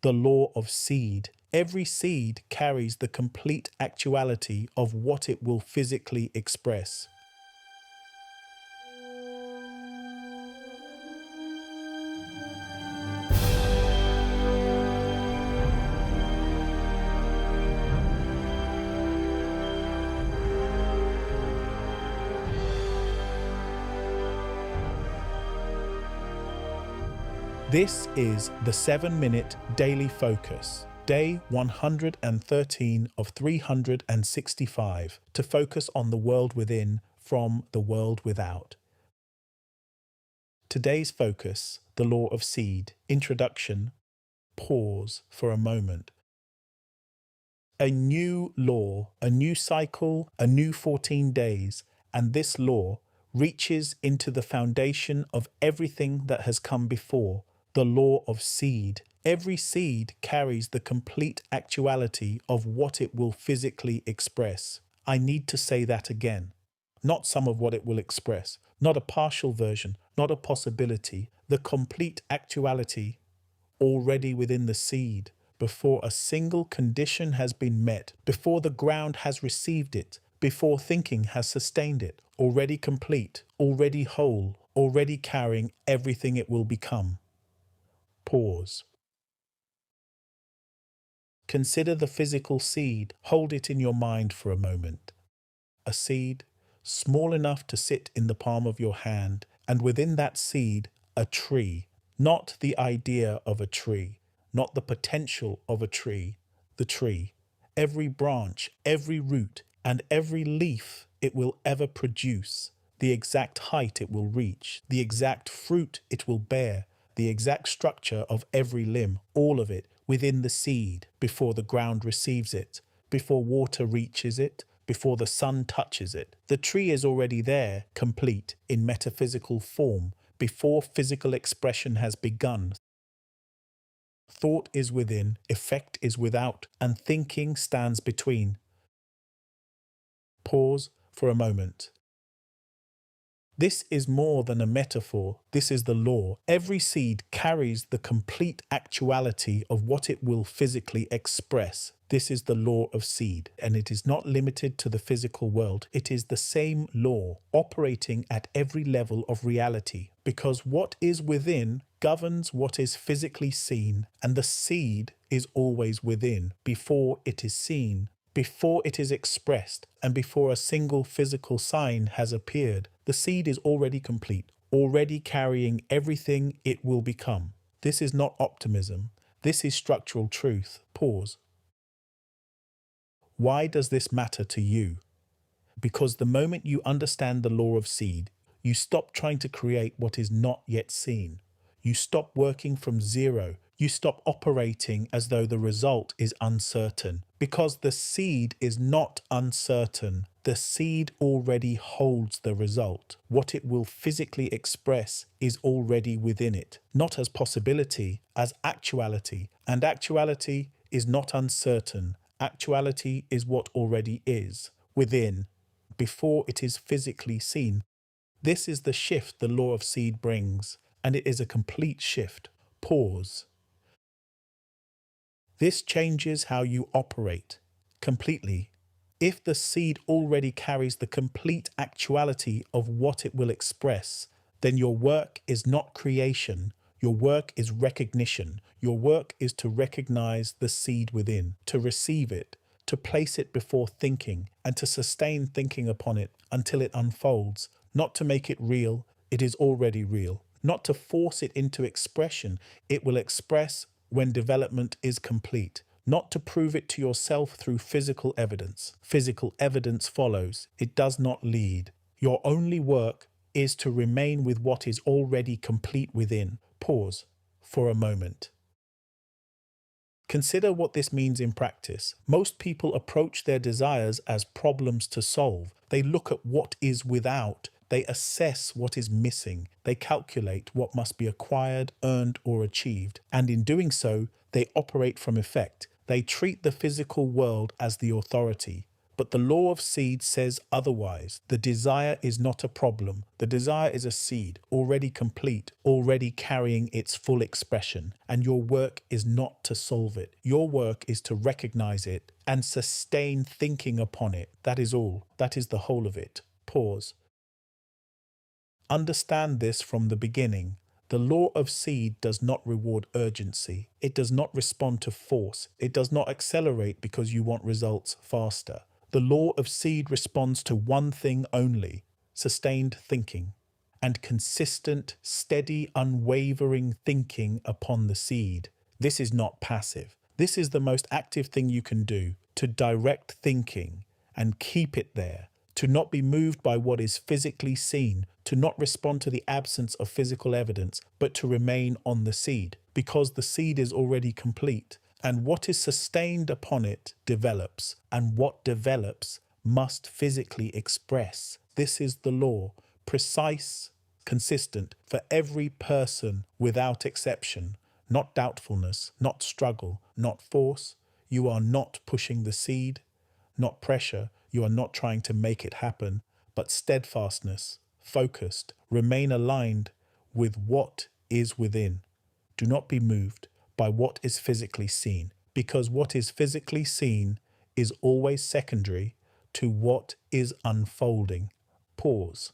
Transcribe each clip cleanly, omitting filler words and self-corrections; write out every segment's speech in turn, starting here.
the law of seed. Every seed carries the complete actuality of what it will physically express. This is the 7-minute daily focus, day 113 of 365, to focus on the world within from the world without. Today's focus, the law of seed. Introduction. Pause for a moment. A new law, a new cycle, a new 14 days, and this law reaches into the foundation of everything that has come before. The law of seed. Every seed carries the complete actuality of what it will physically express. I need to say that again. Not some of what it will express, not a partial version, not a possibility, the complete actuality already within the seed, before a single condition has been met, before the ground has received it, before thinking has sustained it, already complete, already whole, already carrying everything it will become. Pause. Consider the physical seed. Hold it in your mind for a moment. A seed, small enough to sit in the palm of your hand, and within that seed, a tree. Not the idea of a tree, not the potential of a tree, the tree. Every branch, every root, and every leaf it will ever produce, the exact height it will reach, the exact fruit it will bear, the exact structure of every limb, all of it within the seed before the ground receives it, before water reaches it, before the sun touches it. The tree is already there, complete, in metaphysical form, before physical expression has begun. Thought is within, effect is without, and thinking stands between. Pause for a moment. This is more than a metaphor. This is the law. Every seed carries the complete actuality of what it will physically express. This is the law of seed, and it is not limited to the physical world. It is the same law operating at every level of reality, because what is within governs what is physically seen, and the seed is always within before it is seen, before it is expressed, and before a single physical sign has appeared. The seed is already complete, already carrying everything it will become. This is not optimism. This is structural truth. Pause. Why does this matter to you? Because the moment you understand the law of seed, you stop trying to create what is not yet seen. You stop working from zero. You stop operating as though the result is uncertain. Because the seed is not uncertain. The seed already holds the result. What it will physically express is already within it, not as possibility, as actuality. And actuality is not uncertain. Actuality is what already is, within, before it is physically seen. This is the shift the law of seed brings, and it is a complete shift. Pause. This changes how you operate completely. If the seed already carries the complete actuality of what it will express, then your work is not creation. Your work is recognition. Your work is to recognize the seed within, to receive it, to place it before thinking, and to sustain thinking upon it until it unfolds, not to make it real. It is already real. Not to force it into expression. It will express when development is complete. Not to prove it to yourself through physical evidence. Physical evidence follows. It does not lead. Your only work is to remain with what is already complete within. Pause for a moment. Consider what this means in practice. Most people approach their desires as problems to solve. They look at what is without. They assess what is missing. They calculate what must be acquired, earned, or achieved. And in doing so, they operate from effect. They treat the physical world as the authority. But the law of seed says otherwise. The desire is not a problem. The desire is a seed, already complete, already carrying its full expression. And your work is not to solve it. Your work is to recognize it and sustain thinking upon it. That is all. That is the whole of it. Pause. Understand this from the beginning. The law of seed does not reward urgency. It does not respond to force. It does not accelerate because you want results faster. The law of seed responds to one thing only: sustained thinking and consistent, steady, unwavering thinking upon the seed. This is not passive. This is the most active thing you can do, to direct thinking and keep it there, to not be moved by what is physically seen, to not respond to the absence of physical evidence, but to remain on the seed, because the seed is already complete. And what is sustained upon it develops, and what develops must physically express. This is the law, precise, consistent for every person without exception. Not doubtfulness, not struggle, not force. You are not pushing the seed, not pressure. You are not trying to make it happen, but steadfastness, focused, remain aligned with what is within. Do not be moved by what is physically seen, because what is physically seen is always secondary to what is unfolding. Pause.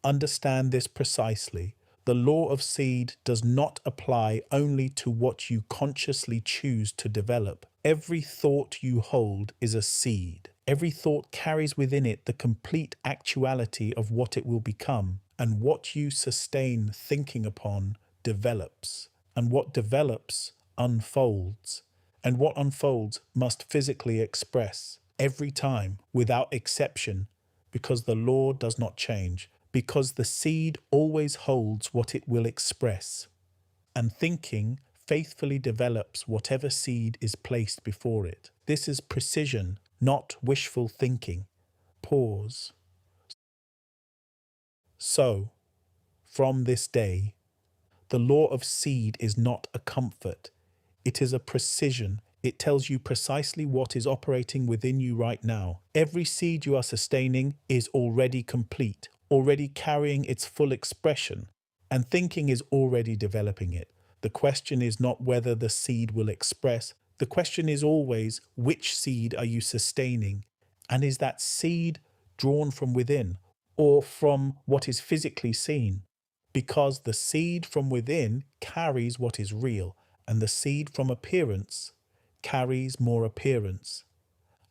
Understand this precisely. The law of seed does not apply only to what you consciously choose to develop. Every thought you hold is a seed. Every thought carries within it the complete actuality of what it will become, and what you sustain thinking upon develops, and what develops unfolds, and what unfolds must physically express every time without exception, because the law does not change, because the seed always holds what it will express, and thinking faithfully develops whatever seed is placed before it. This is precision, not wishful thinking. Pause. So, from this day, the law of seed is not a comfort. It is a precision. It tells you precisely what is operating within you right now. Every seed you are sustaining is already complete, already carrying its full expression, and thinking is already developing it. The question is not whether the seed will express. The question is always, which seed are you sustaining? And is that seed drawn from within or from what is physically seen? Because the seed from within carries what is real, and the seed from appearance carries more appearance.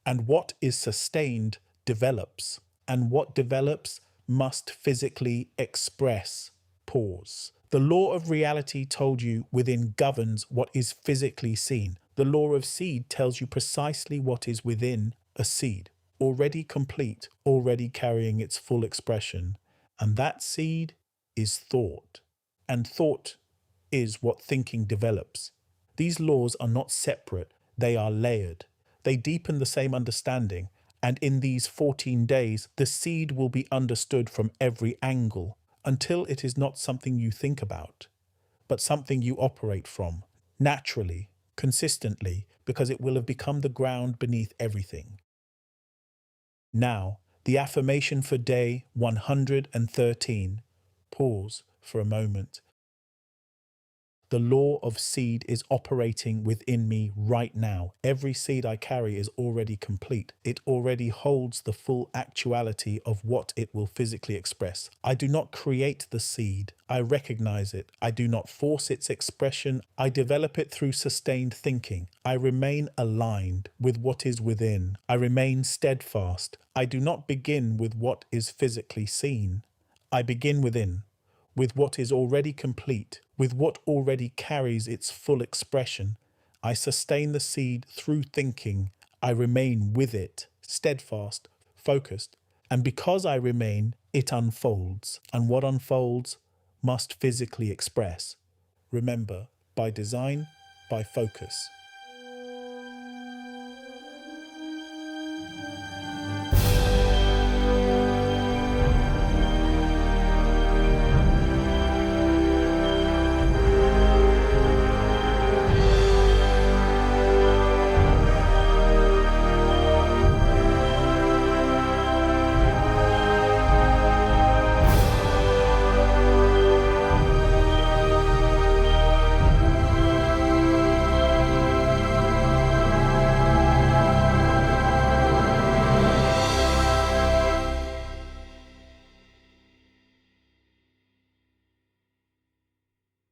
And what is sustained develops, and what develops must physically express. Pause. The law of reality told you within governs what is physically seen. The law of seed tells you precisely what is within a seed, already complete, already carrying its full expression. And that seed is thought. And thought is what thinking develops. These laws are not separate, they are layered. They deepen the same understanding, and in these 14 days, the seed will be understood from every angle, until it is not something you think about, but something you operate from, naturally, consistently, because it will have become the ground beneath everything. Now, the affirmation for day 113. Pause for a moment. The law of seed is operating within me right now. Every seed I carry is already complete. It already holds the full actuality of what it will physically express. I do not create the seed. I recognize it. I do not force its expression. I develop it through sustained thinking. I remain aligned with what is within. I remain steadfast. I do not begin with what is physically seen. I begin within, with what is already complete, with what already carries its full expression. I sustain the seed through thinking. I remain with it, steadfast, focused. And because I remain, it unfolds. And what unfolds must physically express. Remember, by design, by focus.